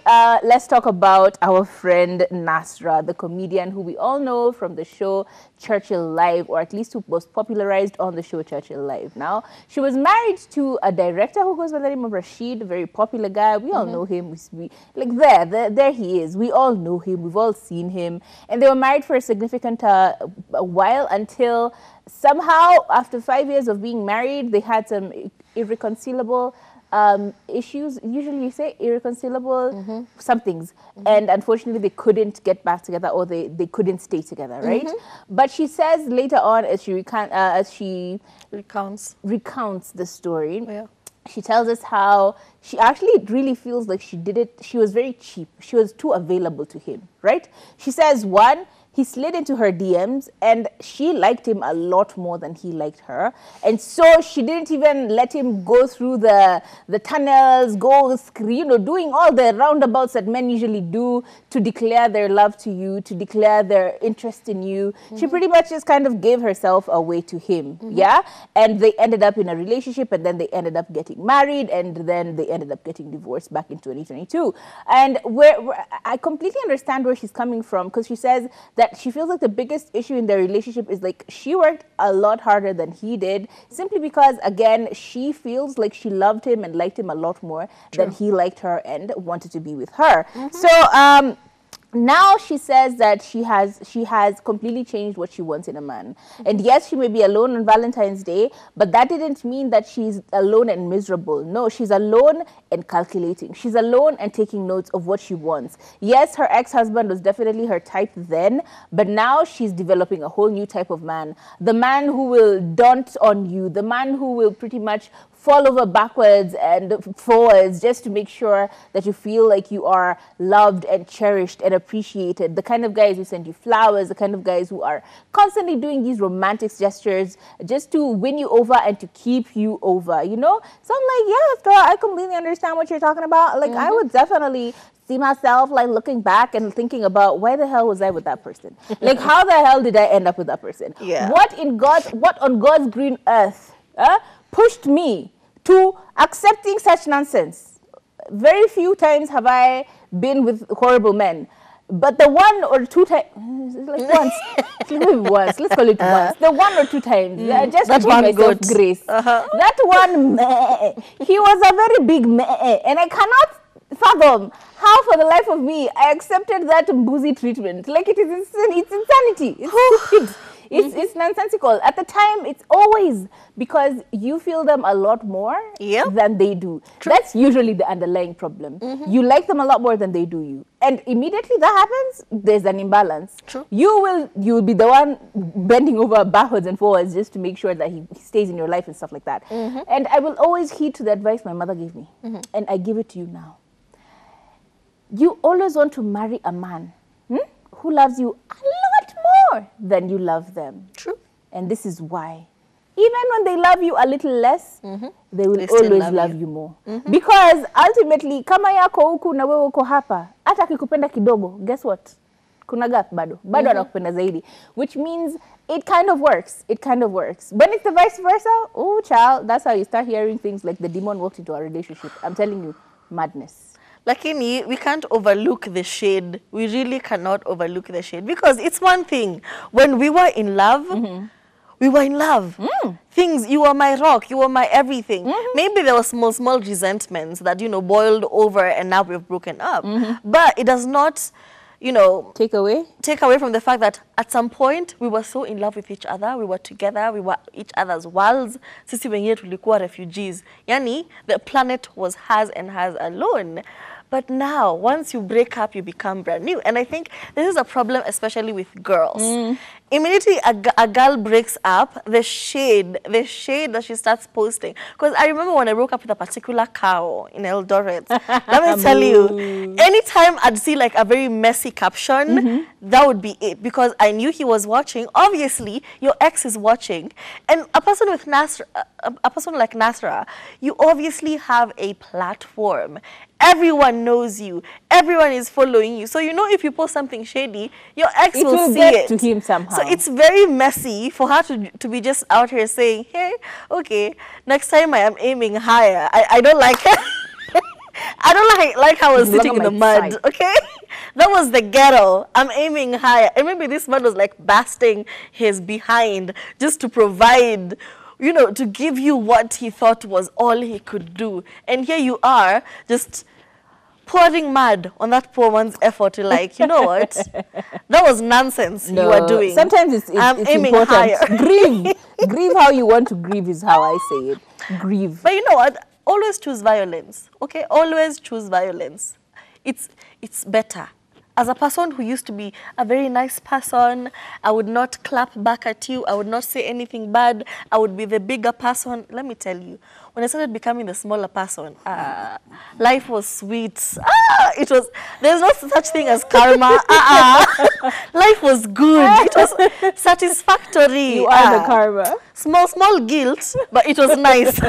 Let's talk about our friend Nasra, the comedian who we all know from the show Churchill Live, or at least who was popularized on the show Churchill Live. Now, she was married to a director who goes by the name of Rashid, a very popular guy. We all know him. There he is. We all know him. We've all seen him. And they were married for a significant a while until somehow, after 5 years of being married, they had some irreconcilable issues. Usually you say irreconcilable somethings, and unfortunately they couldn't get back together, or they couldn't stay together, right? But she says later on, as she recounts the story, she tells us how she actually really feels like she was very cheap. She was too available to him, right? She says, one, he slid into her DMs and she liked him a lot more than he liked her. And so she didn't even let him go through the tunnels, doing all the roundabouts that men usually do to declare their love to you, to declare their interest in you. She pretty much just kind of gave herself away to him, yeah? And they ended up in a relationship, and then they ended up getting married, and then they ended up getting divorced back in 2022. And I completely understand where she's coming from, because she says that she feels like the biggest issue in their relationship is like she worked a lot harder than he did, simply because, again, she feels like she loved him and liked him a lot more than he liked her and wanted to be with her. So now she says that she has completely changed what she wants in a man. And yes, she may be alone on Valentine's Day, but that didn't mean that she's alone and miserable. No, she's alone and calculating. She's alone and taking notes of what she wants. Yes, her ex-husband was definitely her type then, but now she's developing a whole new type of man. The man who will daunt on you, the man who will pretty much fall over backwards and forwards just to make sure that you feel like you are loved and cherished and appreciated. The kind of guys who send you flowers, the kind of guys who are constantly doing these romantic gestures just to win you over and to keep you over, you know? So I'm like, yes, girl, I completely understand what you're talking about. Like, I would definitely see myself like looking back and thinking about, why the hell was I with that person? Like, how the hell did I end up with that person? Yeah. What on God's green earth pushed me to accepting such nonsense? Very few times have I been with horrible men, but the one or two times, like once, maybe once, let's call it once, the one or two times, just to give myself grace. That one, he was a very big meh, and I cannot fathom how, for the life of me, I accepted that boozy treatment. Like, it is insane. It's insanity. It's stupid. It's nonsensical. At the time, it's always because you feel them a lot more than they do. True. That's usually the underlying problem. You like them a lot more than they do you. And immediately that happens, there's an imbalance. True. You'll be the one bending over backwards and forwards just to make sure that he stays in your life and stuff like that. And I will always heed to the advice my mother gave me. And I give it to you now. You always want to marry a man who loves you a lot more than you love them. True. And this is why. Even when they love you a little less, they will always love you more. Because ultimately, kama yako huku na wewe uko hapa, hata akikupenda kidogo, guess what? Kuna gap bado. Bado anakupenda zaidi. Which means it kind of works. It kind of works. When it's the vice versa, oh child, that's how you start hearing things like the demon walked into our relationship. I'm telling you, madness. Lakini, we can't overlook the shade. We really cannot overlook the shade. Because it's one thing. When we were in love, we were in love. Things, you were my rock, you were my everything. Maybe there were small resentments that, boiled over and now we've broken up. But it does not, take away from the fact that at some point we were so in love with each other, we were together, we were each other's worlds. Sisi wengine tulikuwa refugees. Yani, the planet was hers and hers alone. But now, once you break up, you become brand new. And I think this is a problem, especially with girls. Immediately a girl breaks up, the shade that she starts posting. Because I remember when I broke up with a particular cow in Eldoret. Let me tell you, anytime I'd see like a very messy caption, that would be it. Because I knew he was watching. Obviously, your ex is watching. And a person with Nasra, a person like Nasra, you obviously have a platform. Everyone knows you. Everyone is following you. So, if you post something shady, your ex will see it. To him somehow. So it's very messy for her to be just out here saying, hey, okay, next time I am aiming higher. I don't like it. I don't like I was Longer sitting in the my mud, side. okay? That was the ghetto. I'm aiming higher. And maybe this man was like busting his behind just to provide, you know, to give you what he thought was all he could do. And here you are, just pouring mud on that poor man's effort. You're like, you know what? That was nonsense you were doing. Sometimes it's aiming important. higher. Grieve. Grieve how you want to grieve is how I say it. Grieve. But you know what? Always choose violence, okay? Always choose violence. It's better. As a person who used to be a very nice person, I would not clap back at you. I would not say anything bad. I would be the bigger person. Let me tell you, when I started becoming the smaller person, life was sweet. It was, there's no such thing as karma. Life was good. It was satisfactory. You are the karma. Small guilt, but it was nice.